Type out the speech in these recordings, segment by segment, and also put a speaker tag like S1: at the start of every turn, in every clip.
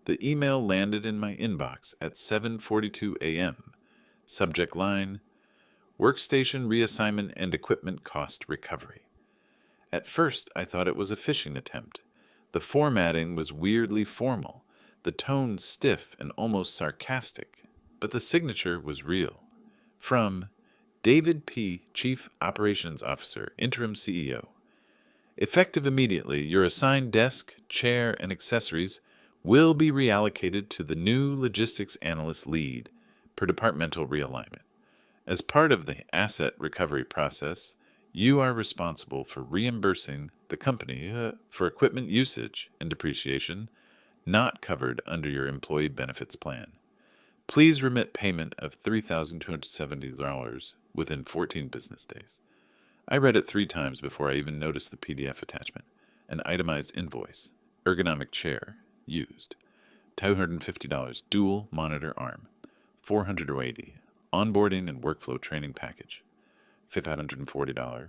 S1: The email landed in my inbox at 7:42 a.m. Subject line, Workstation Reassignment and Equipment Cost Recovery. At first, I thought it was a phishing attempt. The formatting was weirdly formal, the tone stiff and almost sarcastic, but the signature was real. From David P., Chief Operations Officer, Interim CEO. Effective immediately, your assigned desk, chair, and accessories will be reallocated to the new Logistics Analyst lead per departmental realignment. As part of the asset recovery process, you are responsible for reimbursing the company for equipment usage and depreciation not covered under your employee benefits plan. Please remit payment of $3,270 within 14 business days. I read it 3 times before I even noticed the PDF attachment. An itemized invoice. Ergonomic chair. Used. $250 dual monitor arm. $480. Onboarding and workflow training package. $540.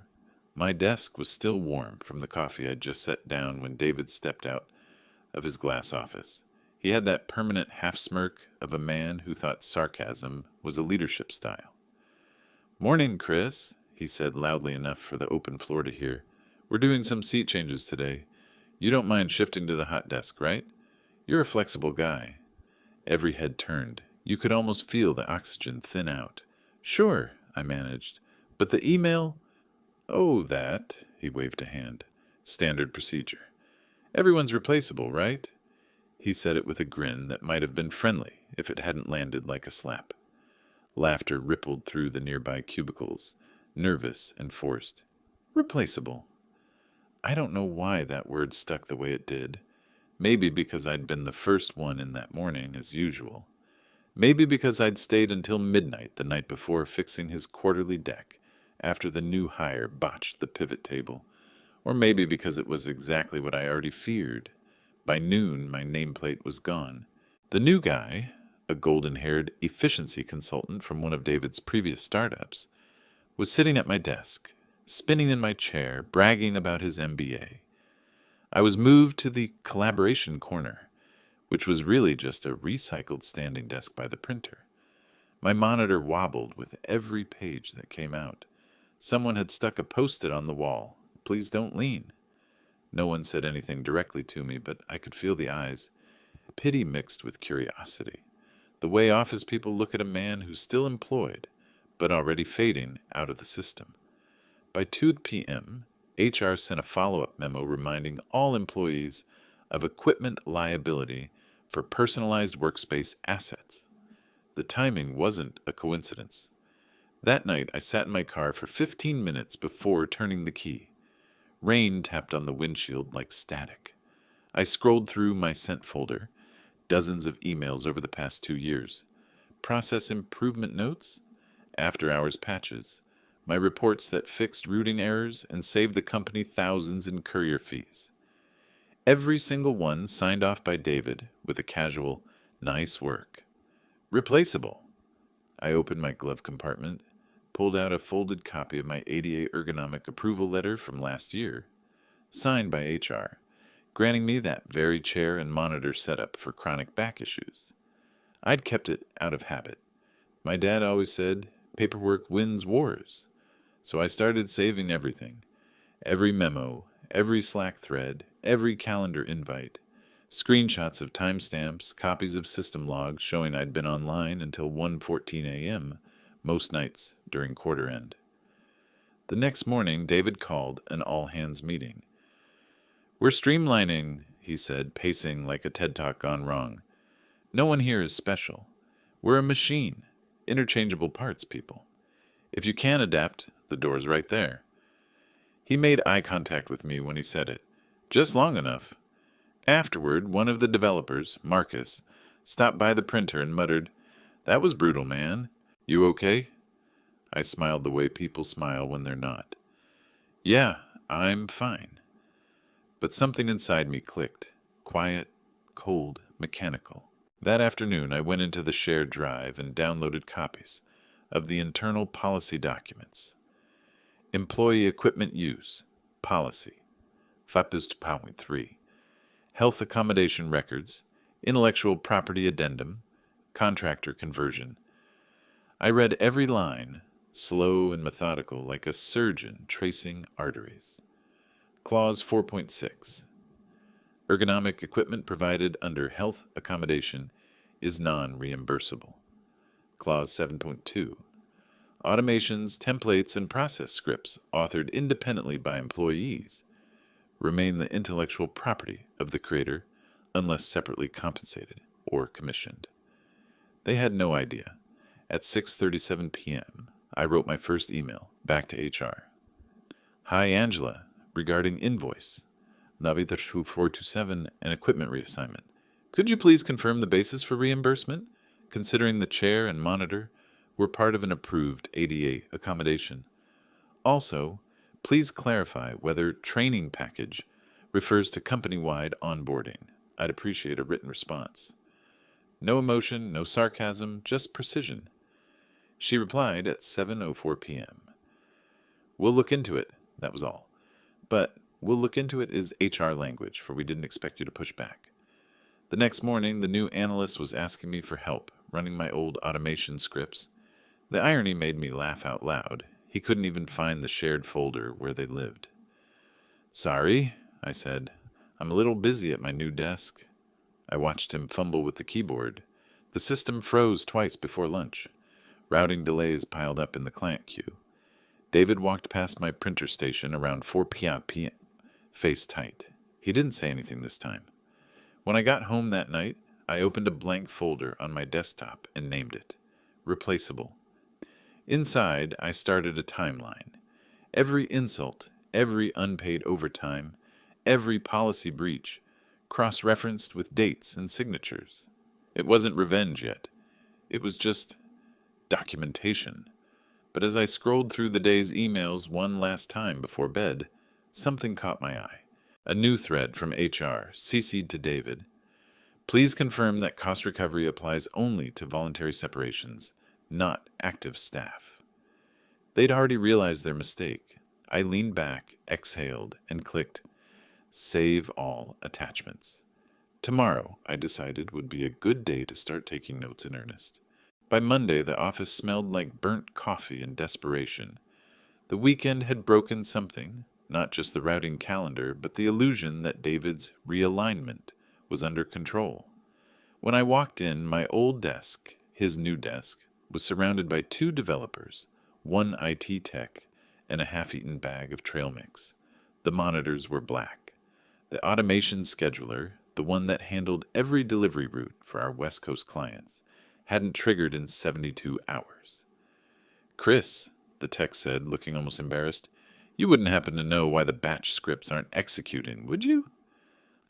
S1: My desk was still warm from the coffee I'd just set down when David stepped out of his glass office. He had that permanent half-smirk of a man who thought sarcasm was a leadership style. "Morning, Chris," he said loudly enough for the open floor to hear. "We're doing some seat changes today. You don't mind shifting to the hot desk, right? You're a flexible guy." Every head turned. You could almost feel the oxygen thin out. "Sure," I managed. "But the email—" "Oh, that," he waved a hand. "Standard procedure. Everyone's replaceable, right?" He said it with a grin that might have been friendly if it hadn't landed like a slap. Laughter rippled through the nearby cubicles, nervous and forced. Replaceable. I don't know why that word stuck the way it did. Maybe because I'd been the first one in that morning, as usual. Maybe because I'd stayed until midnight the night before fixing his quarterly deck after the new hire botched the pivot table. Or maybe because it was exactly what I already feared. By noon, my nameplate was gone. The new guy, a golden-haired efficiency consultant from one of David's previous startups, was sitting at my desk, spinning in my chair, bragging about his MBA. I was moved to the collaboration corner, which was really just a recycled standing desk by the printer. My monitor wobbled with every page that came out. Someone had stuck a post-it on the wall. "Please don't lean." No one said anything directly to me, but I could feel the eyes. Pity mixed with curiosity. The way office people look at a man who's still employed, but already fading out of the system. By 2 p.m., HR sent a follow-up memo reminding all employees of equipment liability for personalized workspace assets. The timing wasn't a coincidence. That night, I sat in my car for 15 minutes before turning the key. Rain tapped on the windshield like static. I scrolled through my sent folder, dozens of emails over the past 2 years. Process improvement notes, after-hours patches, my reports that fixed routing errors and saved the company thousands in courier fees. Every single one signed off by David with a casual, "Nice work." Replaceable. I opened my glove compartment, pulled out a folded copy of my ADA ergonomic approval letter from last year, signed by HR, granting me that very chair and monitor setup for chronic back issues. I'd kept it out of habit. My dad always said, paperwork wins wars. So I started saving everything. Every memo, every Slack thread, every calendar invite, screenshots of timestamps, copies of system logs showing I'd been online until 1:14 a.m., most nights during quarter end. The next morning, David called an all-hands meeting. "We're streamlining," he said, pacing like a TED Talk gone wrong. "No one here is special. We're a machine, interchangeable parts, people. If you can adapt, the door's right there." He made eye contact with me when he said it, just long enough. Afterward, one of the developers, Marcus, stopped by the printer and muttered, "That was brutal, man. You okay?" I smiled the way people smile when they're not. "Yeah, I'm fine." But something inside me clicked. Quiet, cold, mechanical. That afternoon, I went into the shared drive and downloaded copies of the internal policy documents. Employee equipment use, policy, 5.3. Health accommodation records, intellectual property addendum, contractor conversion. I read every line, slow and methodical like a surgeon tracing arteries. Clause 4.6. Ergonomic equipment provided under health accommodation is non-reimbursable. Clause 7.2. Automations, templates, and process scripts authored independently by employees remain the intellectual property of the creator unless separately compensated or commissioned. They had no idea. At 6:37 p.m., I wrote my first email back to HR. Hi, Angela. Regarding invoice, Navi 427 and equipment reassignment. Could you please confirm the basis for reimbursement, considering the chair and monitor were part of an approved ADA accommodation? Also, please clarify whether training package refers to company-wide onboarding. I'd appreciate a written response. No emotion, no sarcasm, just precision. She replied at 7:04 p.m. We'll look into it, that was all. But we'll look into it is HR language, for we didn't expect you to push back. The next morning, the new analyst was asking me for help running my old automation scripts. The irony made me laugh out loud. He couldn't even find the shared folder where they lived. Sorry, I said. I'm a little busy at my new desk. I watched him fumble with the keyboard. The system froze twice before lunch. Routing delays piled up in the client queue. David walked past my printer station around 4 p.m., face tight. He didn't say anything this time. When I got home that night, I opened a blank folder on my desktop and named it Replaceable. Inside, I started a timeline. Every insult, every unpaid overtime, every policy breach, cross-referenced with dates and signatures. It wasn't revenge yet. It was just documentation. But as I scrolled through the day's emails one last time before bed, something caught my eye. A new thread from HR, CC'd to David. Please confirm that cost recovery applies only to voluntary separations, not active staff. They'd already realized their mistake. I leaned back, exhaled, and clicked Save All Attachments. Tomorrow, I decided, would be a good day to start taking notes in earnest. By Monday, the office smelled like burnt coffee and desperation. The weekend had broken something, not just the routing calendar, but the illusion that David's realignment was under control. When I walked in, my old desk, his new desk, was surrounded by 2 developers, 1 IT tech, and a half-eaten bag of trail mix. The monitors were black. The automation scheduler, the one that handled every delivery route for our West Coast clients, hadn't triggered in 72 hours. Chris, the tech said, looking almost embarrassed, you wouldn't happen to know why the batch scripts aren't executing, would you?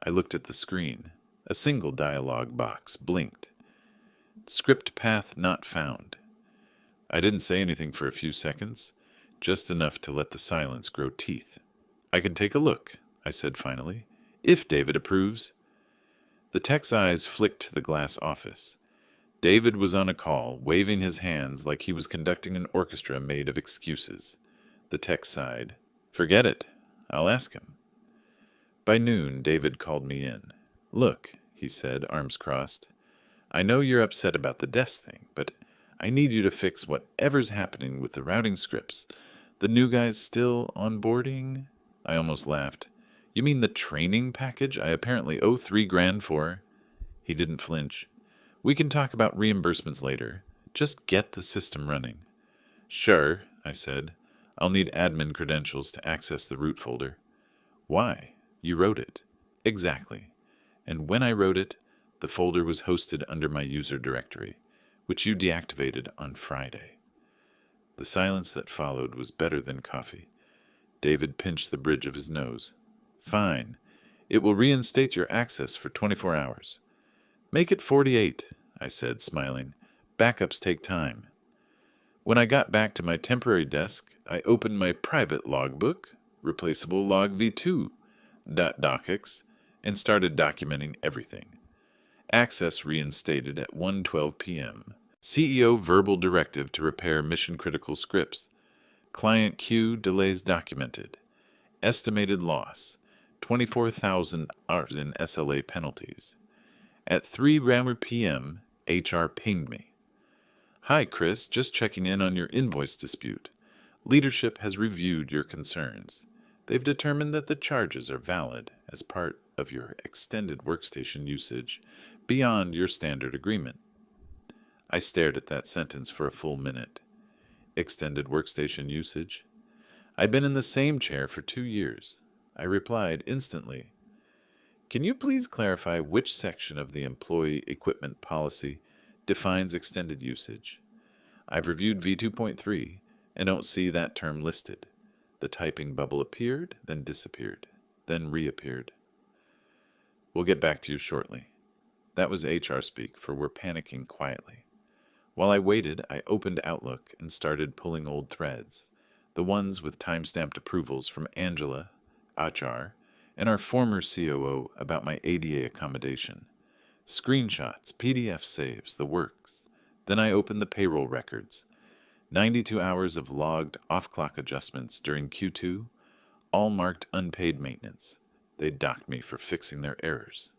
S1: I looked at the screen. A single dialog box blinked. Script path not found. I didn't say anything for a few seconds, just enough to let the silence grow teeth. I can take a look, I said finally, if David approves. The tech's eyes flicked to the glass office. David was on a call, waving his hands like he was conducting an orchestra made of excuses. The tech sighed. Forget it. I'll ask him. By noon, David called me in. Look, he said, arms crossed. I know you're upset about the desk thing, but I need you to fix whatever's happening with the routing scripts. The new guy's still onboarding? I almost laughed. You mean the training package I apparently owe $3,000 for? He didn't flinch. We can talk about reimbursements later. Just get the system running. Sure, I said. I'll need admin credentials to access the root folder. Why? You wrote it. Exactly. And when I wrote it, the folder was hosted under my user directory, which you deactivated on Friday. The silence that followed was better than coffee. David pinched the bridge of his nose. Fine. It will reinstate your access for 24 hours. Make it 48, I said, smiling. Backups take time. When I got back to my temporary desk, I opened my private logbook, Replaceable log v2.docx, and started documenting everything. Access reinstated at 1:12 p.m. CEO verbal directive to repair mission-critical scripts. Client queue delays documented. Estimated loss, 24,000 hours in SLA penalties. At 3 p.m., HR pinged me. "Hi, Chris, just checking in on your invoice dispute. Leadership has reviewed your concerns. They've determined that the charges are valid as part of your extended workstation usage beyond your standard agreement." I stared at that sentence for a full minute. Extended workstation usage? I'd been in the same chair for 2 years. I replied instantly, "Can you please clarify which section of the employee equipment policy defines extended usage? I've reviewed V2.3 and don't see that term listed." The typing bubble appeared, then disappeared, then reappeared. "We'll get back to you shortly." That was HR speak for "we're panicking quietly." While I waited, I opened Outlook and started pulling old threads, the ones with time-stamped approvals from Angela, HR, and our former COO about my ADA accommodation. Screenshots, PDF saves, the works. Then I opened the payroll records. 92 hours of logged off-clock adjustments during Q2, all marked unpaid maintenance. They docked me for fixing their errors.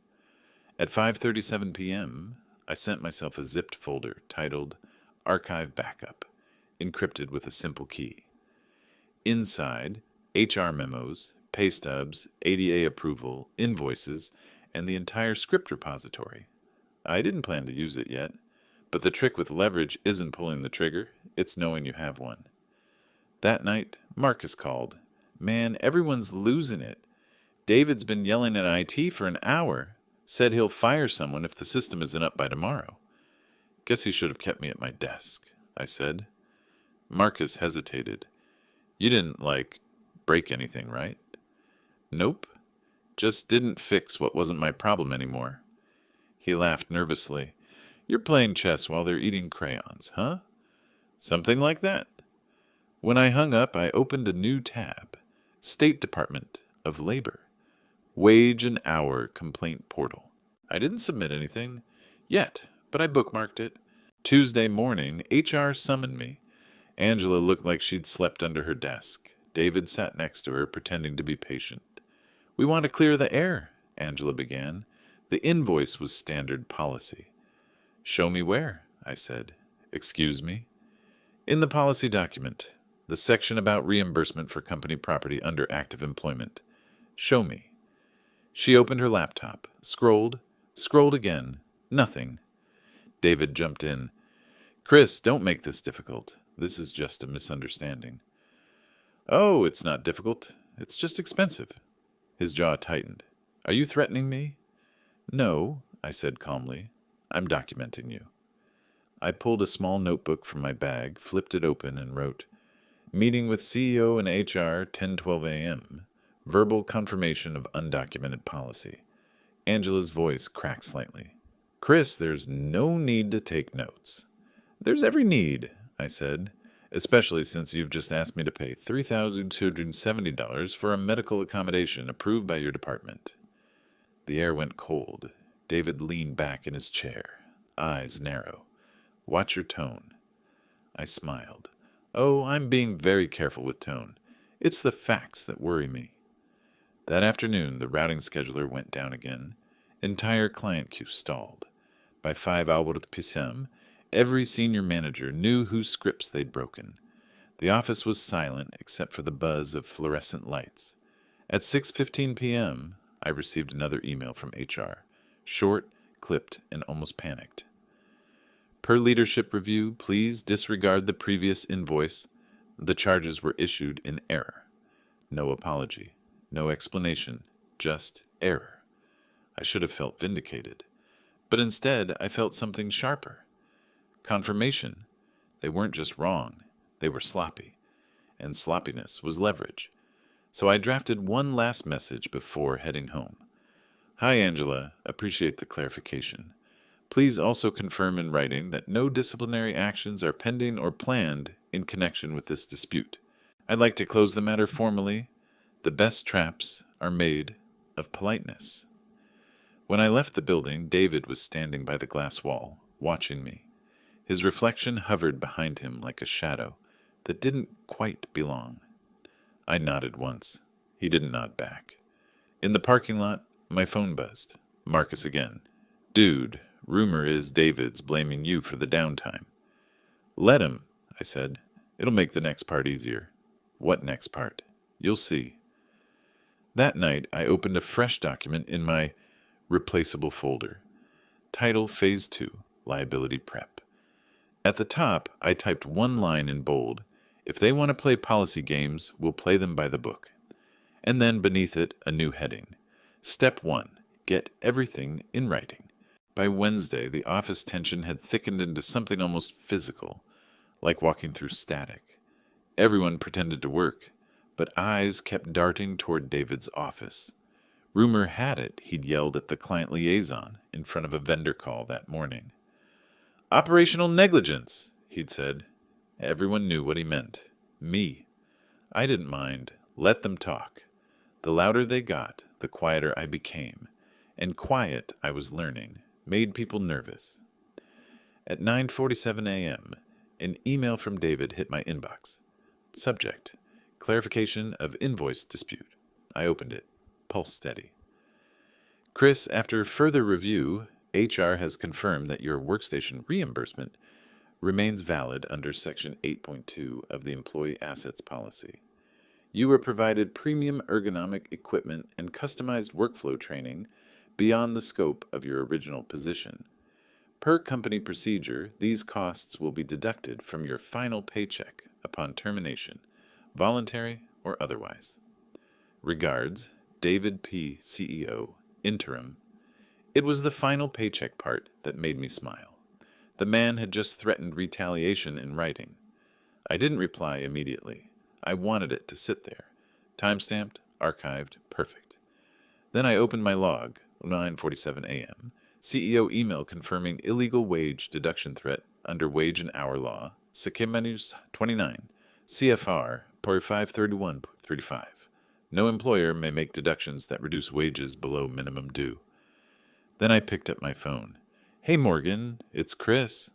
S1: At 5:37 p.m., I sent myself a zipped folder titled Archive Backup, encrypted with a simple key. Inside, HR memos, pay stubs, ADA approval, invoices, and the entire script repository. I didn't plan to use it yet, but the trick with leverage isn't pulling the trigger, it's knowing you have one. That night, Marcus called. "Man, everyone's losing it. David's been yelling at IT for an hour. Said he'll fire someone if the system isn't up by tomorrow." "Guess he should have kept me at my desk," I said. Marcus hesitated. "You didn't, break anything, right?" "Nope. Just didn't fix what wasn't my problem anymore." He laughed nervously. "You're playing chess while they're eating crayons, huh?" "Something like that." When I hung up, I opened a new tab. State Department of Labor. Wage and Hour Complaint Portal. I didn't submit anything yet, but I bookmarked it. Tuesday morning, HR summoned me. Angela looked like she'd slept under her desk. David sat next to her, pretending to be patient. "We want to clear the air," Angela began. "The invoice was standard policy." "Show me where," I said. "Excuse me?" "In the policy document, the section about reimbursement for company property under active employment. Show me." She opened her laptop, scrolled again. Nothing. David jumped in. "Chris, don't make this difficult. This is just a misunderstanding." "Oh, it's not difficult. It's just expensive." His jaw tightened. "Are you threatening me?" "No," I said calmly. "I'm documenting you." I pulled a small notebook from my bag, flipped it open, and wrote, "Meeting with CEO and HR, 10:12 a.m. Verbal confirmation of undocumented policy." Angela's voice cracked slightly. "Chris, there's no need to take notes." "There's every need," I said, "especially since you've just asked me to pay $3,270 for a medical accommodation approved by your department." The air went cold. David leaned back in his chair, eyes narrow. "Watch your tone." I smiled. "Oh, I'm being very careful with tone. It's the facts that worry me." That afternoon, the routing scheduler went down again. Entire client queue stalled. By 5 p.m., every senior manager knew whose scripts they'd broken. The office was silent except for the buzz of fluorescent lights. At 6:15 p.m., I received another email from HR, short, clipped, and almost panicked. "Per leadership review, please disregard the previous invoice. The charges were issued in error." No apology. No explanation, just error. I should have felt vindicated. But instead, I felt something sharper. Confirmation. They weren't just wrong, they were sloppy. And sloppiness was leverage. So I drafted one last message before heading home. "Hi, Angela. Appreciate the clarification. Please also confirm in writing that no disciplinary actions are pending or planned in connection with this dispute. I'd like to close the matter formally. The best traps are made of politeness." When I left the building, David was standing by the glass wall, watching me. His reflection hovered behind him like a shadow that didn't quite belong. I nodded once. He didn't nod back. In the parking lot, my phone buzzed. Marcus again. Dude, rumor is David's blaming you for the downtime. Let him, I said. It'll make the next part easier. What next part? You'll see. That night, I opened a fresh document in my Replaceable folder. Title Phase 2, Liability Prep. At the top, I typed one line in bold. If they want to play policy games, we'll play them by the book. And then beneath it, a new heading. Step 1. Get everything in writing. By Wednesday, the office tension had thickened into something almost physical, like walking through static. Everyone pretended to work, but eyes kept darting toward David's office. Rumor had it he'd yelled at the client liaison in front of a vendor call that morning. Operational negligence, he'd said. Everyone knew what he meant. Me. I didn't mind. Let them talk. The louder they got, the quieter I became. And quiet, I was learning, made people nervous. At 9:47 a.m., an email from David hit my inbox. Subject: clarification of invoice dispute. I opened it. Pulse steady. Chris, after further review, HR has confirmed that your workstation reimbursement remains valid under Section 8.2 of the Employee Assets Policy. You were provided premium ergonomic equipment and customized workflow training beyond the scope of your original position. Per company procedure, these costs will be deducted from your final paycheck upon termination, voluntary or otherwise. Regards, David P., CEO, Interim. It was the final paycheck part that made me smile. The man had just threatened retaliation in writing. I didn't reply immediately. I wanted it to sit there. Timestamped, archived, perfect. Then I opened my log, 9:47 a.m., CEO email confirming illegal wage deduction threat under wage and hour law, Sekimanius 29, CFR, Part 531.35. No employer may make deductions that reduce wages below minimum due. Then I picked up my phone. Hey, Morgan, it's Chris.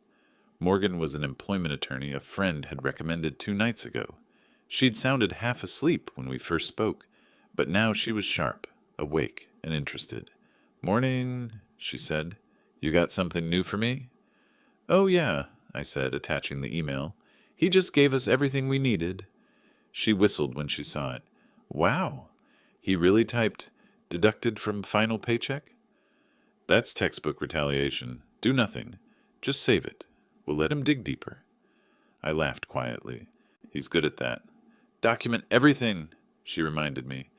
S1: Morgan was an employment attorney a friend had recommended 2 nights ago. She'd sounded half asleep when we first spoke, but now she was sharp, awake, and interested. Morning, she said. You got something new for me? Oh, yeah, I said, attaching the email. He just gave us everything we needed. She whistled when she saw it. Wow, he really typed, deducted from final paycheck? That's textbook retaliation. Do nothing. Just save it. We'll let him dig deeper. I laughed quietly. He's good at that. Document everything, she reminded me.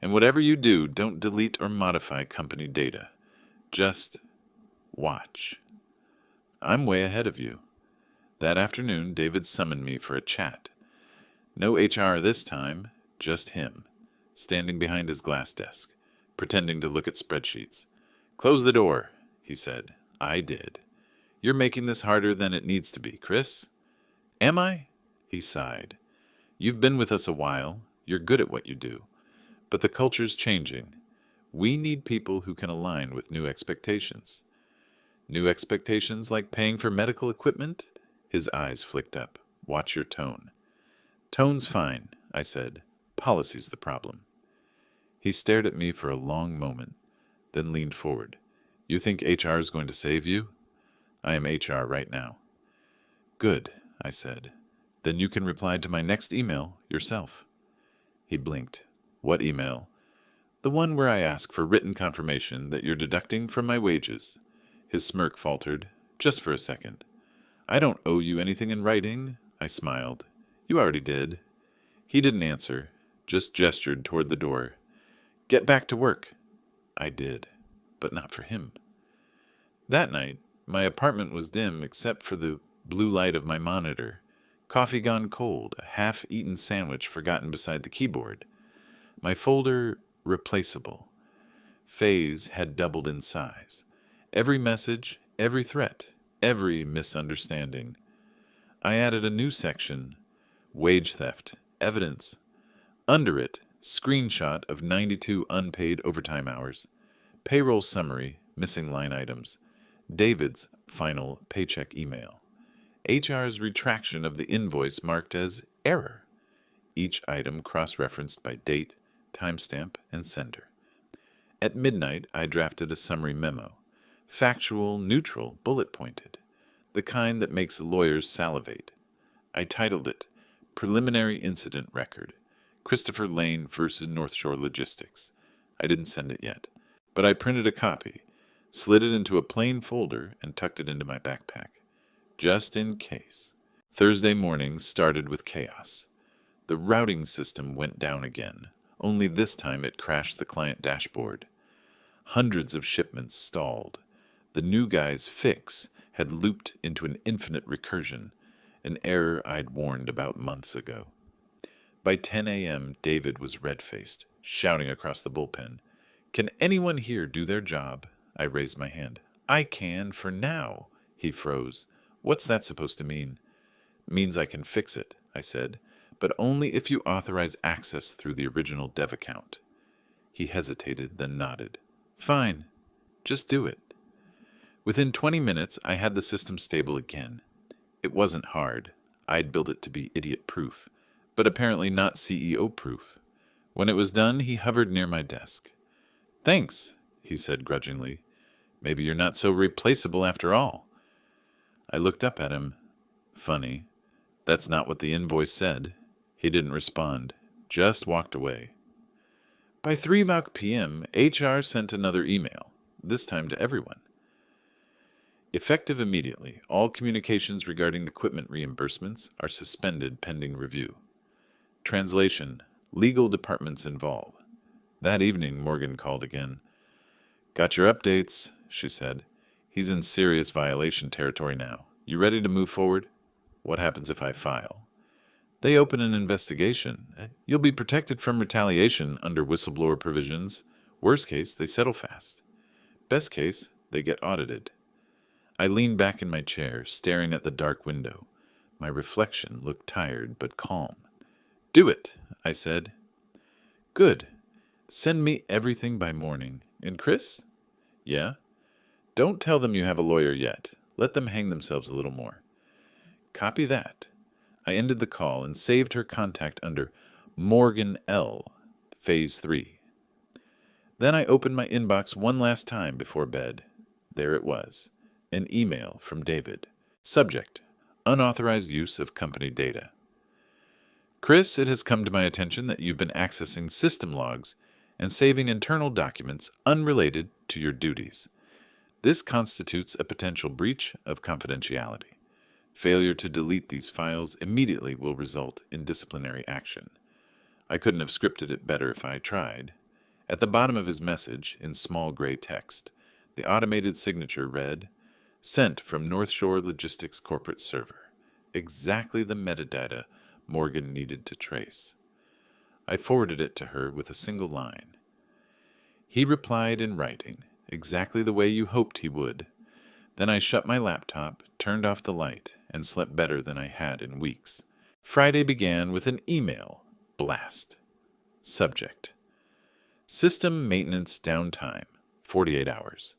S1: And whatever you do, don't delete or modify company data. Just watch. I'm way ahead of you. That afternoon, David summoned me for a chat. No HR this time, just him, standing behind his glass desk, pretending to look at spreadsheets. Close the door, he said. I did. You're making this harder than it needs to be, Chris. Am I? He sighed. You've been with us a while. You're good at what you do. But the culture's changing. We need people who can align with new expectations. New expectations like paying for medical equipment? His eyes flicked up. Watch your tone. Tone's fine, I said. Policy's the problem. He stared at me for a long moment, then leaned forward. You think HR is going to save you? I am HR right now. Good, I said. Then you can reply to my next email yourself. He blinked. What email? The one where I ask for written confirmation that you're deducting from my wages. His smirk faltered, just for a second. I don't owe you anything in writing, I smiled. You already did. He didn't answer, just gestured toward the door. Get back to work. I did, but not for him. That night, my apartment was dim except for the blue light of my monitor. Coffee gone cold, a half-eaten sandwich forgotten beside the keyboard. My folder, Replaceable. Phase had doubled in size. Every message, every threat, every misunderstanding. I added a new section, Wage Theft, Evidence. Under it, screenshot of 92 unpaid overtime hours. Payroll summary, missing line items. David's final paycheck email. HR's retraction of the invoice marked as error. Each item cross-referenced by date, timestamp, and sender. At midnight, I drafted a summary memo. Factual, neutral, bullet-pointed. The kind that makes lawyers salivate. I titled it, Preliminary Incident Record, Christopher Lane versus North Shore Logistics. I didn't send it yet, but I printed a copy, slid it into a plain folder, and tucked it into my backpack. Just in case. Thursday morning started with chaos. The routing system went down again, only this time it crashed the client dashboard. Hundreds of shipments stalled. The new guy's fix had looped into an infinite recursion, an error I'd warned about months ago. By 10 a.m., David was red-faced, shouting across the bullpen. "Can anyone here do their job?" I raised my hand. "I can, for now." He froze. "What's that supposed to mean?" "Means I can fix it," I said, "but only if you authorize access through the original dev account." He hesitated, then nodded. "Fine. Just do it." Within 20 minutes, I had the system stable again. It wasn't hard. I'd built it to be idiot-proof, but apparently not CEO-proof. When it was done, he hovered near my desk. "Thanks," he said grudgingly. "Maybe you're not so replaceable after all." I looked up at him. Funny. That's not what the invoice said. He didn't respond, just walked away. By 3 p.m., HR sent another email, this time to everyone. Effective immediately, all communications regarding equipment reimbursements are suspended pending review. Translation: legal departments involved. That evening, Morgan called again. "Got your updates," she said. "He's in serious violation territory now. You ready to move forward? What happens if I file?" "They open an investigation. You'll be protected from retaliation under whistleblower provisions. Worst case, they settle fast. Best case, they get audited." I leaned back in my chair, staring at the dark window. My reflection looked tired but calm. "Do it," I said. "Good. Send me everything by morning. And Chris?" "Yeah?" "Don't tell them you have a lawyer yet. Let them hang themselves a little more." "Copy that." I ended the call and saved her contact under Morgan L., Phase 3. Then I opened my inbox one last time before bed. There it was. An email from David. Subject: unauthorized use of company data. "Chris, it has come to my attention that you've been accessing system logs and saving internal documents unrelated to your duties. This constitutes a potential breach of confidentiality. Failure to delete these files immediately will result in disciplinary action." I couldn't have scripted it better if I tried. At the bottom of his message, in small gray text, the automated signature read, "Sent from North Shore Logistics corporate server." Exactly the metadata Morgan needed to trace. I forwarded it to her with a single line. He replied in writing, exactly the way you hoped he would. Then I shut my laptop, turned off the light, and slept better than I had in weeks. Friday began with an email blast. Subject: system maintenance downtime, 48 hours.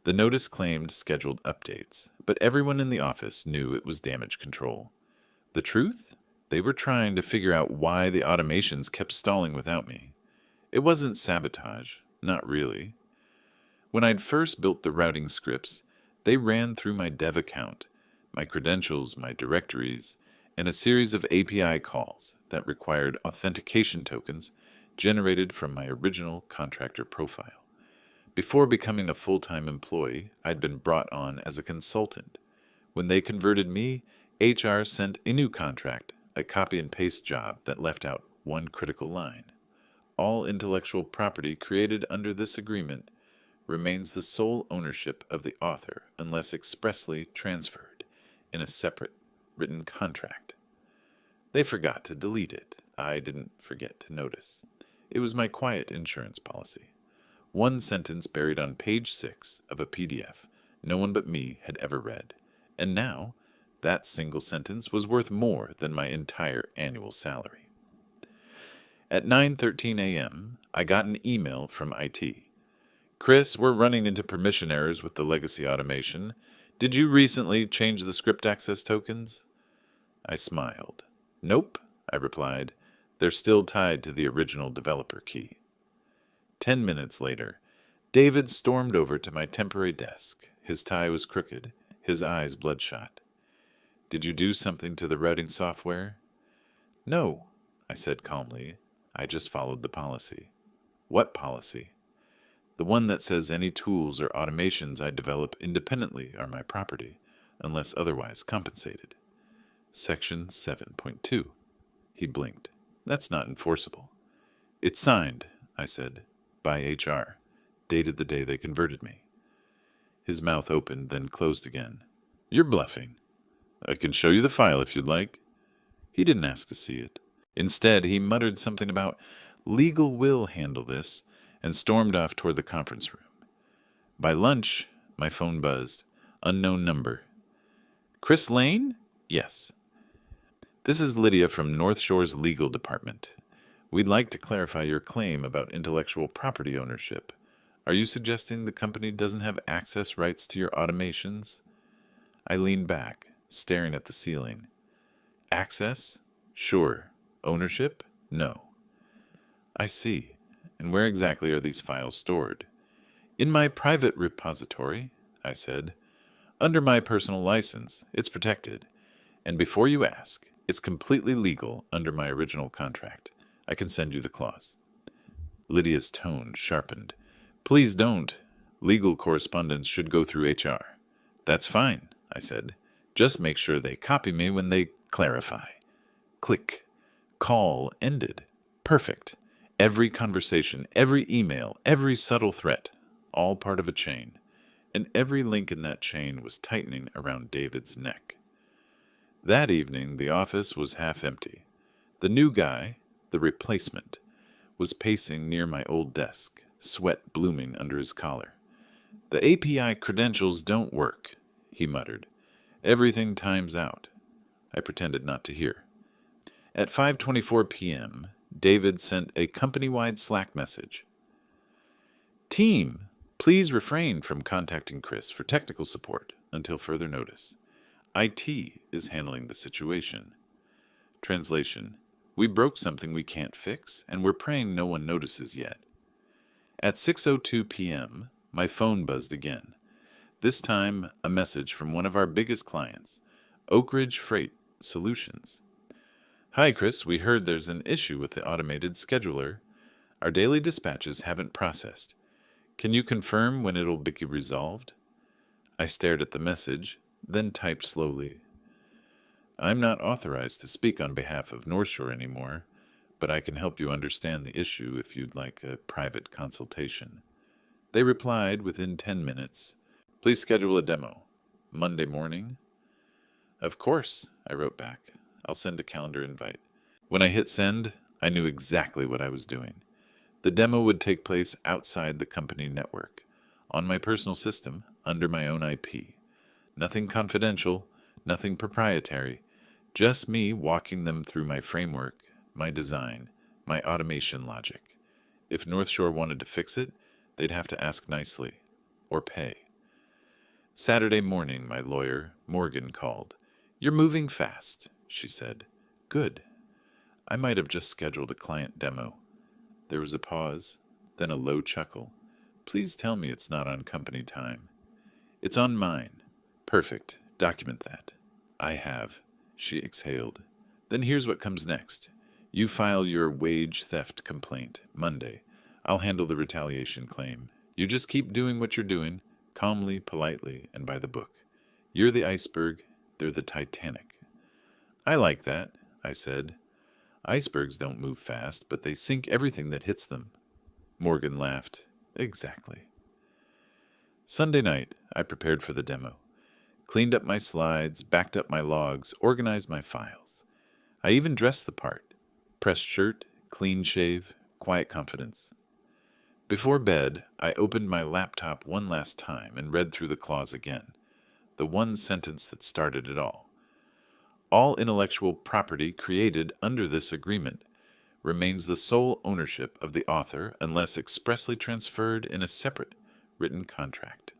S1: The notice claimed scheduled updates, but everyone in the office knew it was damage control. The truth? They were trying to figure out why the automations kept stalling without me. It wasn't sabotage, not really. When I'd first built the routing scripts, they ran through my dev account, my credentials, my directories, and a series of API calls that required authentication tokens generated from my original contractor profile. Before becoming a full-time employee, I'd been brought on as a consultant. When they converted me, HR sent a new contract, a copy-and-paste job that left out one critical line. All intellectual property created under this agreement remains the sole ownership of the author unless expressly transferred in a separate written contract. They forgot to delete it. I didn't forget to notice. It was my quiet insurance policy. One sentence buried on page 6 of a PDF no one but me had ever read. And now, that single sentence was worth more than my entire annual salary. At 9:13 a.m., I got an email from IT. "Chris, we're running into permission errors with the legacy automation. Did you recently change the script access tokens?" I smiled. "Nope," I replied. "They're still tied to the original developer key." 10 minutes later, David stormed over to my temporary desk. His tie was crooked, his eyes bloodshot. "Did you do something to the writing software?" "No," I said calmly. "I just followed the policy." "What policy?" "The one that says any tools or automations I develop independently are my property, unless otherwise compensated." Section 7.2. He blinked. "That's not enforceable." "It's signed," I said, "by HR, dated the day they converted me." His mouth opened, then closed again. "You're bluffing." "I can show you the file if you'd like." He didn't ask to see it. Instead, he muttered something about "legal will handle this," and stormed off toward the conference room. By lunch, my phone buzzed. Unknown number. "Chris Lane?" "Yes." "This is Lydia from North Shore's legal department. We'd like to clarify your claim about intellectual property ownership. Are you suggesting the company doesn't have access rights to your automations?" I leaned back, staring at the ceiling. "Access? Sure. Ownership? No." "I see. And where exactly are these files stored?" "In my private repository," I said. "Under my personal license. It's protected. And before you ask, it's completely legal under my original contract. I can send you the clause." Lydia's tone sharpened. "Please don't. Legal correspondence should go through HR." "That's fine," I said. "Just make sure they copy me when they clarify." Click. Call ended. Perfect. Every conversation, every email, every subtle threat, all part of a chain. And every link in that chain was tightening around David's neck. That evening, the office was half empty. The new guy, the replacement, was pacing near my old desk, sweat blooming under his collar. "The API credentials don't work," he muttered. "Everything times out." I pretended not to hear. At 5:24 p.m., David sent a company-wide Slack message. "Team, please refrain from contacting Chris for technical support until further notice. IT is handling the situation." Translation: "We broke something we can't fix, and we're praying no one notices yet." At 6:02 p.m., my phone buzzed again. This time, a message from one of our biggest clients, Oak Ridge Freight Solutions. "Hi, Chris. We heard there's an issue with the automated scheduler. Our daily dispatches haven't processed. Can you confirm when it'll be resolved?" I stared at the message, then typed slowly. "I'm not authorized to speak on behalf of North Shore anymore, but I can help you understand the issue if you'd like a private consultation." They replied within 10 minutes. "Please schedule a demo. Monday morning?" "Of course," I wrote back. "I'll send a calendar invite." When I hit send, I knew exactly what I was doing. The demo would take place outside the company network, on my personal system, under my own IP. Nothing confidential, nothing proprietary, just me walking them through my framework, my design, my automation logic. If North Shore wanted to fix it, they'd have to ask nicely, or pay. Saturday morning, my lawyer, Morgan, called. "You're moving fast," she said. "Good." I might have just scheduled a client demo. There was a pause, then a low chuckle. "Please tell me it's not on company time." "It's on mine." "Perfect. Document that." "I have." She exhaled. "Then here's what comes next. You file your wage theft complaint Monday. I'll handle the retaliation claim. You just keep doing what you're doing, calmly, politely, and by the book. You're the iceberg, they're the Titanic." "I like that," I said. "Icebergs don't move fast, but they sink everything that hits them." Morgan laughed. "Exactly." Sunday night, I prepared for the demo. Cleaned up my slides, backed up my logs, organized my files. I even dressed the part. Pressed shirt, clean shave, quiet confidence. Before bed, I opened my laptop one last time and read through the clause again. The one sentence that started it all. "All intellectual property created under this agreement remains the sole ownership of the author unless expressly transferred in a separate written contract."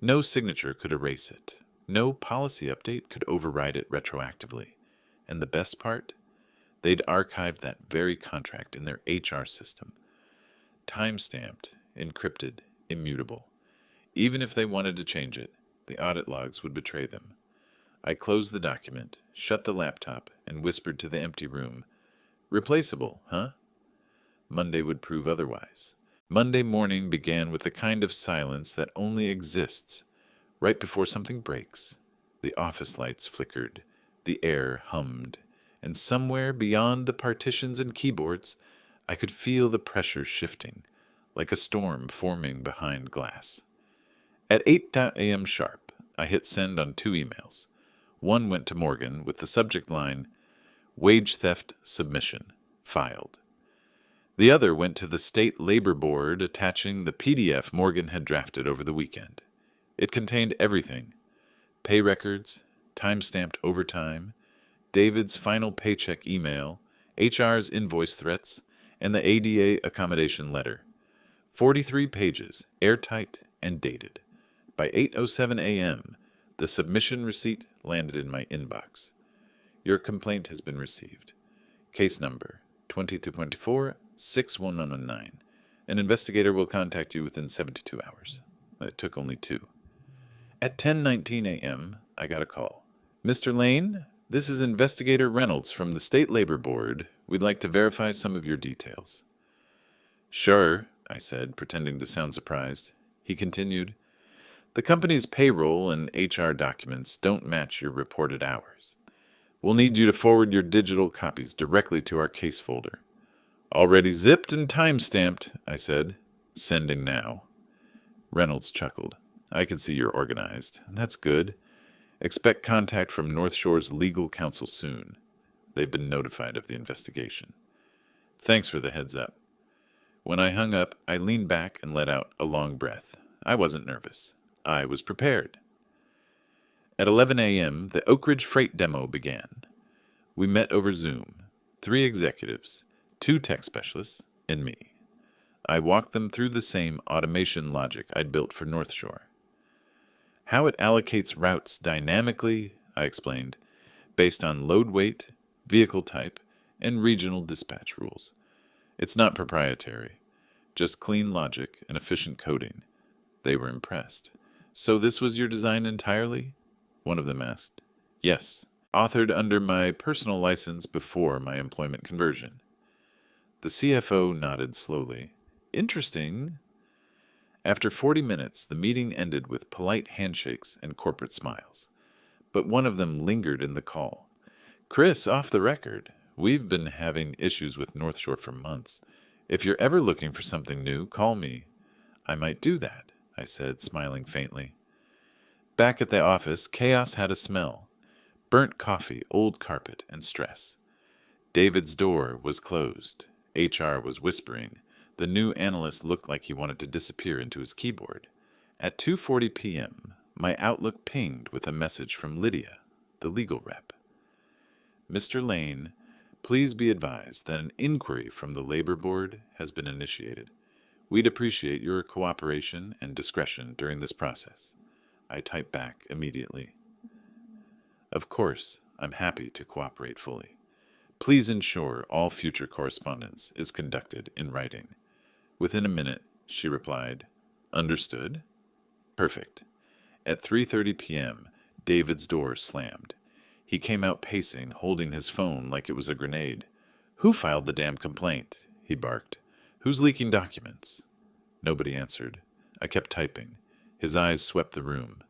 S1: No signature could erase it. No policy update could override it retroactively. And the best part? They'd archived that very contract in their HR system. Time-stamped, encrypted, immutable. Even if they wanted to change it, the audit logs would betray them. I closed the document, shut the laptop, and whispered to the empty room, "Replaceable, huh?" Monday would prove otherwise. Monday morning began with the kind of silence that only exists right before something breaks. The office lights flickered, the air hummed, and somewhere beyond the partitions and keyboards, I could feel the pressure shifting, like a storm forming behind glass. At 8 a.m. sharp, I hit send on 2 emails. One went to Morgan with the subject line, "Wage Theft Submission, Filed." The other went to the State Labor Board attaching the PDF Morgan had drafted over the weekend. It contained everything: pay records, time-stamped overtime, David's final paycheck email, HR's invoice threats, and the ADA accommodation letter. 43 pages, airtight and dated. By 8:07 a.m., the submission receipt landed in my inbox. Your complaint has been received. Case number 2224-61119. An investigator will contact you within 72 hours. It took only 2. At 10:19 a.m., I got a call. "Mr. Lane, this is Investigator Reynolds from the State Labor Board. We'd like to verify some of your details." "Sure," I said, pretending to sound surprised. He continued, "The company's payroll and HR documents don't match your reported hours. We'll need you to forward your digital copies directly to our case folder." "Already zipped and time-stamped," I said. "Sending now." Reynolds chuckled. "I can see you're organized. That's good. Expect contact from North Shore's legal counsel soon. They've been notified of the investigation. Thanks for the heads up." When I hung up, I leaned back and let out a long breath. I wasn't nervous. I was prepared. At 11 a.m., the Oak Ridge freight demo began. We met over Zoom. 3 executives, 2 tech specialists, and me. I walked them through the same automation logic I'd built for North Shore. How it allocates routes dynamically, I explained, based on load weight, vehicle type, and regional dispatch rules. It's not proprietary, just clean logic and efficient coding. They were impressed. "So this was your design entirely?" one of them asked. "Yes, authored under my personal license before my employment conversion." The CFO nodded slowly. "Interesting." After 40 minutes, the meeting ended with polite handshakes and corporate smiles. But one of them lingered in the call. "Chris, off the record, we've been having issues with North Shore for months. If you're ever looking for something new, call me." "I might do that," I said, smiling faintly. Back at the office, chaos had a smell. Burnt coffee, old carpet, and stress. David's door was closed. HR was whispering. The new analyst looked like he wanted to disappear into his keyboard. At 2:40 p.m., my Outlook pinged with a message from Lydia, the legal rep. "Mr. Lane, please be advised that an inquiry from the Labor Board has been initiated. We'd appreciate your cooperation and discretion during this process." I typed back immediately. "Of course, I'm happy to cooperate fully. Please ensure all future correspondence is conducted in writing." Within a minute, she replied, "Understood." Perfect. At 3:30 p.m., David's door slammed. He came out pacing, holding his phone like it was a grenade. "Who filed the damn complaint?" he barked. "Who's leaking documents?" Nobody answered. I kept typing. His eyes swept the room,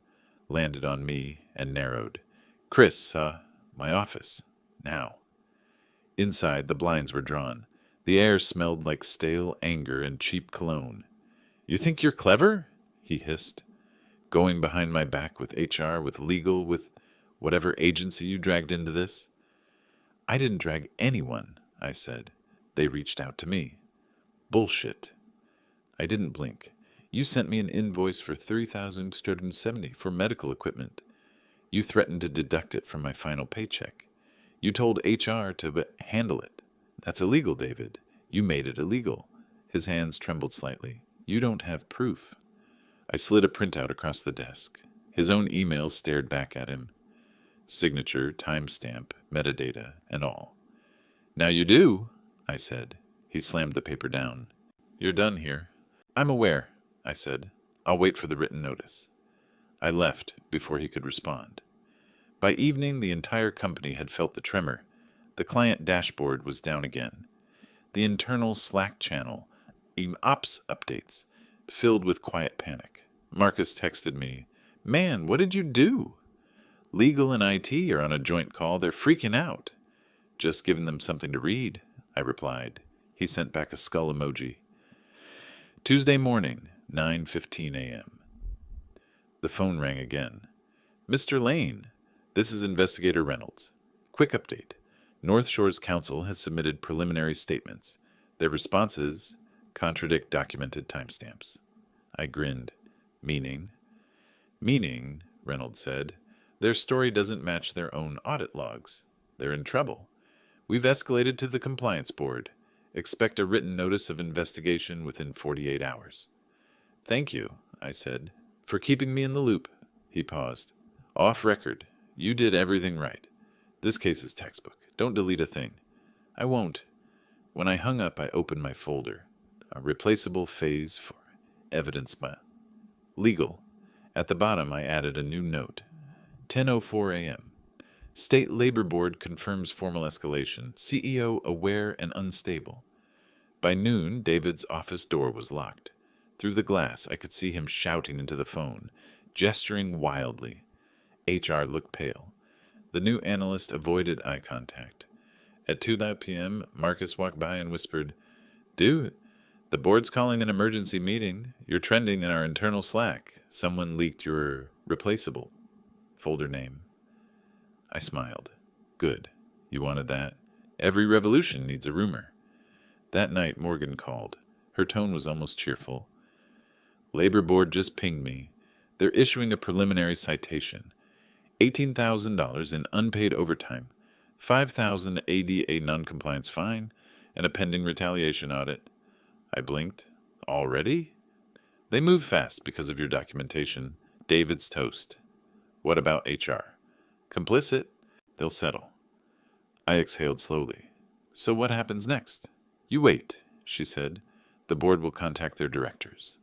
S1: landed on me, and narrowed. "Chris, my office. Now." Inside, the blinds were drawn. The air smelled like stale anger and cheap cologne. "You think you're clever?" he hissed. "Going behind my back with HR, with legal, with whatever agency you dragged into this?" "I didn't drag anyone," I said. "They reached out to me." "Bullshit." I didn't blink. "You sent me an invoice for $3,270 for medical equipment. You threatened to deduct it from my final paycheck. You told HR to handle it. That's illegal, David. You made it illegal." His hands trembled slightly. "You don't have proof." I slid a printout across the desk. His own email stared back at him. Signature, timestamp, metadata, and all. "Now you do," I said. He slammed the paper down. "You're done here." I'm aware, I said. I'll wait for the written notice. I left before he could respond. By evening, the entire company had felt the tremor. The client dashboard was down again. The internal Slack channel, ops updates, filled with quiet panic. Marcus texted me, "Man, what did you do?" "Legal and IT are on a joint call. They're freaking out." "Just giving them something to read," I replied. He sent back a skull emoji. Tuesday morning, 9:15 a.m. The phone rang again. "Mr. Lane, this is Investigator Reynolds. Quick update. North Shore's counsel has submitted preliminary statements. Their responses contradict documented timestamps." I grinned. "Meaning?" "Meaning," Reynolds said, "their story doesn't match their own audit logs. They're in trouble. We've escalated to the compliance board. Expect a written notice of investigation within 48 hours. "Thank you," I said, "for keeping me in the loop." He paused. "Off record, you did everything right. This case is textbook. Don't delete a thing." "I won't." When I hung up, I opened my folder. A replaceable phase for evidence by legal. At the bottom, I added a new note. 10:04 a.m. State Labor Board confirms formal escalation. CEO aware and unstable. By noon, David's office door was locked. Through the glass, I could see him shouting into the phone, gesturing wildly. HR looked pale. The new analyst avoided eye contact. At 2 p.m., Marcus walked by and whispered, "Dude, the board's calling an emergency meeting. You're trending in our internal Slack. Someone leaked your replaceable folder name." I smiled. "Good. You wanted that? Every revolution needs a rumor." That night, Morgan called. Her tone was almost cheerful. "Labor Board just pinged me. They're issuing a preliminary citation. $18,000 in unpaid overtime, $5,000 ADA noncompliance fine, and a pending retaliation audit." I blinked. "Already?" "They move fast because of your documentation. David's toast." "What about HR?" "Complicit. They'll settle." I exhaled slowly. "So what happens next?" "You wait," she said. "The board will contact their directors.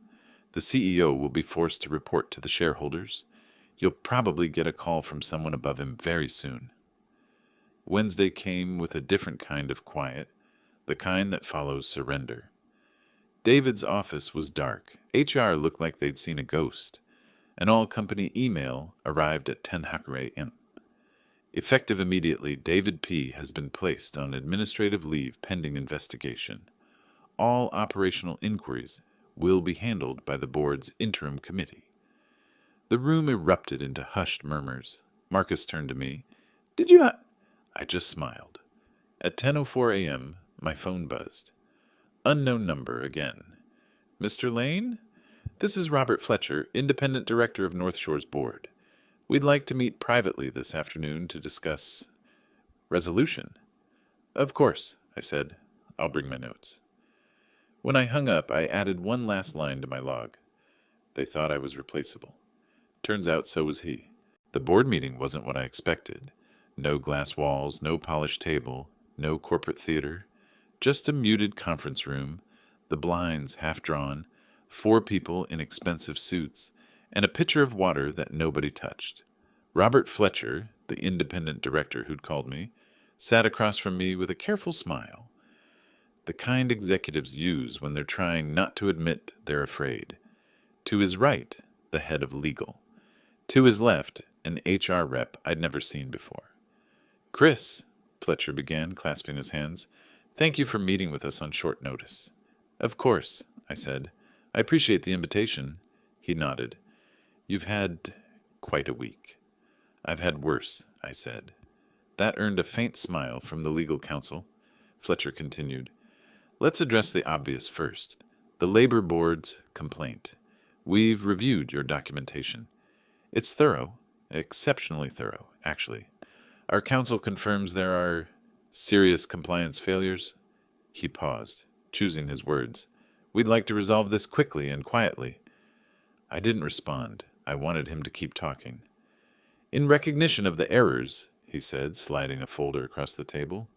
S1: The CEO will be forced to report to the shareholders. You'll probably get a call from someone above him very soon." Wednesday came with a different kind of quiet, the kind that follows surrender. David's office was dark. HR looked like they'd seen a ghost. An all-company email arrived at 10 a.m. Effective immediately, David P. has been placed on administrative leave pending investigation. All operational inquiries will be handled by the board's interim committee. The room erupted into hushed murmurs. Marcus turned to me. "Did you I just smiled. At 10:04 a.m., my phone buzzed. Unknown number again. "Mr. Lane? This is Robert Fletcher, Independent Director of North Shore's Board. We'd like to meet privately this afternoon to discuss resolution." "Of course," I said. "I'll bring my notes." When I hung up, I added one last line to my log. They thought I was replaceable. Turns out so was he. The board meeting wasn't what I expected. No glass walls, no polished table, no corporate theater. Just a muted conference room, the blinds half drawn, 4 people in expensive suits, and a pitcher of water that nobody touched. Robert Fletcher, the independent director who'd called me, sat across from me with a careful smile. The kind executives use when they're trying not to admit they're afraid. To his right, the head of legal. To his left, an HR rep I'd never seen before. "Chris," Fletcher began, clasping his hands, "thank you for meeting with us on short notice." "Of course," I said. "I appreciate the invitation." He nodded. "You've had quite a week." "I've had worse," I said. That earned a faint smile from the legal counsel. Fletcher continued. "Let's address the obvious first. The Labor Board's complaint. We've reviewed your documentation. It's thorough, exceptionally thorough, actually. Our counsel confirms there are serious compliance failures." He paused, choosing his words. "We'd like to resolve this quickly and quietly." I didn't respond. I wanted him to keep talking. "In recognition of the errors," he said, sliding a folder across the table,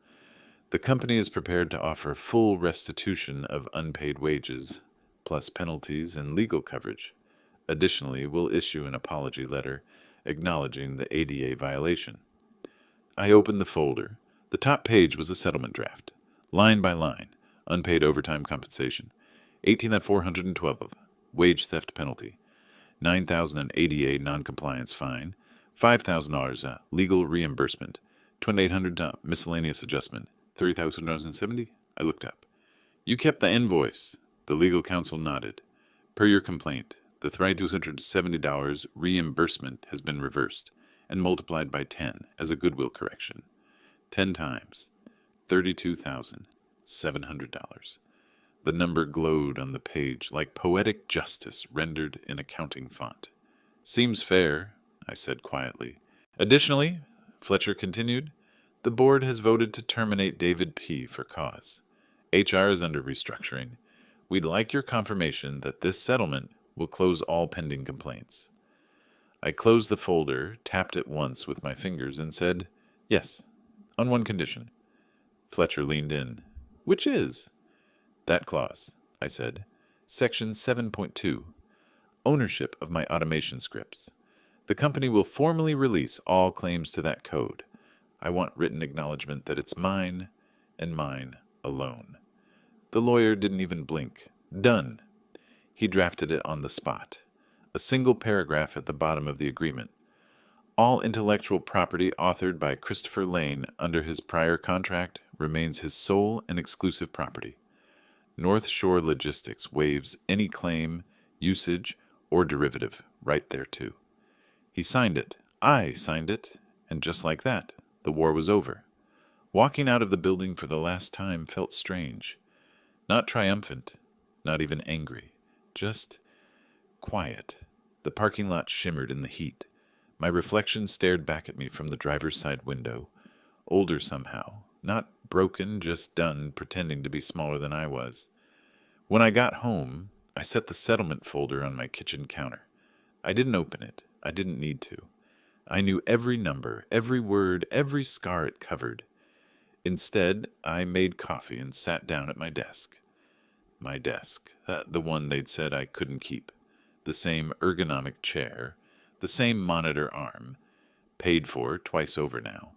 S1: "the company is prepared to offer full restitution of unpaid wages, plus penalties and legal coverage. Additionally, we'll issue an apology letter acknowledging the ADA violation. I opened the folder. The top page was a settlement draft, line by line, unpaid overtime compensation, 18,412 of wage theft penalty, $9,000 an ADA noncompliance fine, $5,000 legal reimbursement, $2,800 miscellaneous adjustment, $3,070. I looked up. You kept the invoice. The legal counsel nodded. Per your complaint, the $3,270 reimbursement has been reversed and multiplied by 10 as a goodwill correction. 10 times, $32,700. The number glowed on the page like poetic justice rendered in accounting font. Seems fair, I said quietly. Additionally, Fletcher continued, the board has voted to terminate David P. for cause. HR is under restructuring. We'd like your confirmation that this settlement will close all pending complaints. I closed the folder, tapped it once with my fingers, and said, yes, on one condition. Fletcher leaned in. Which is? That clause, I said. Section 7.2. Ownership of my automation scripts. The company will formally release all claims to that code. I want written acknowledgement that it's mine and mine alone. The lawyer didn't even blink. Done. He drafted it on the spot. A single paragraph at the bottom of the agreement. All intellectual property authored by Christopher Lane under his prior contract remains his sole and exclusive property. North Shore Logistics waives any claim, usage, or derivative right thereto. He signed it. I signed it. And just like that, the war was over. Walking out of the building for the last time felt strange. Not triumphant, not even angry. Just quiet. The parking lot shimmered in the heat. My reflection stared back at me from the driver's side window. Older somehow. Not broken, just done, pretending to be smaller than I was. When I got home, I set the settlement folder on my kitchen counter. I didn't open it. I didn't need to. I knew every number, every word, every scar it covered. Instead, I made coffee and sat down at my desk. My desk, the one they'd said I couldn't keep. The same ergonomic chair, the same monitor arm, paid for twice over now.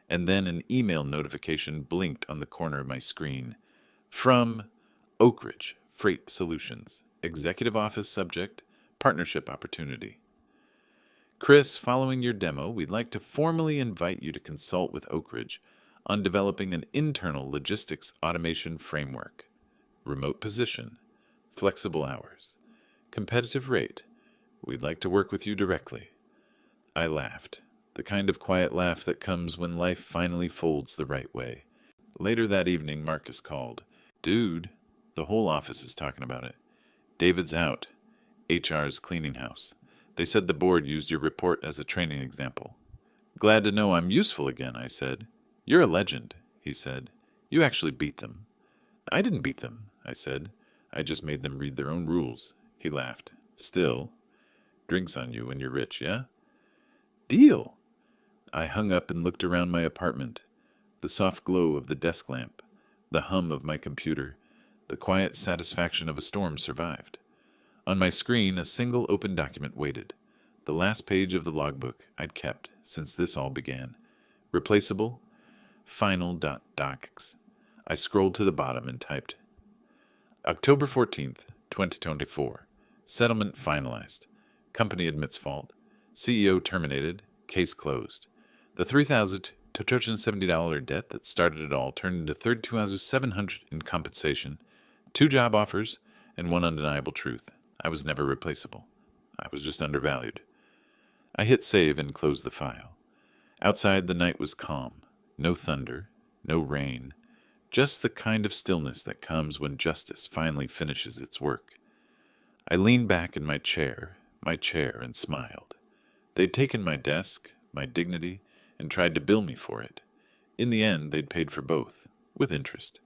S1: And then an email notification blinked on the corner of my screen. From Oak Ridge Freight Solutions, Executive Office Subject, Partnership Opportunity. Chris, following your demo, we'd like to formally invite you to consult with Oak Ridge on developing an internal logistics automation framework. Remote position, flexible hours, competitive rate. We'd like to work with you directly. I laughed, the kind of quiet laugh that comes when life finally folds the right way. Later that evening, Marcus called. Dude, the whole office is talking about it. David's out. HR's cleaning house. They said the board used your report as a training example. Glad to know I'm useful again, I said. You're a legend, he said. You actually beat them. I didn't beat them, I said. I just made them read their own rules. He laughed. Still, drinks on you when you're rich, yeah? Deal. I hung up and looked around my apartment. The soft glow of the desk lamp, the hum of my computer, the quiet satisfaction of a storm survived. On my screen, a single open document waited. The last page of the logbook I'd kept since this all began. Replaceable, final.docs. I scrolled to the bottom and typed. October 14th, 2024. Settlement finalized. Company admits fault. CEO terminated. Case closed. The $3,270 debt that started it all turned into $32,700 in compensation, 2 job offers, and one undeniable truth. I was never replaceable. I was just undervalued. I hit save and closed the file. Outside, the night was calm. No thunder, no rain, just the kind of stillness that comes when justice finally finishes its work. I leaned back in my chair, and smiled. They'd taken my desk, my dignity, and tried to bill me for it. In the end, they'd paid for both, with interest.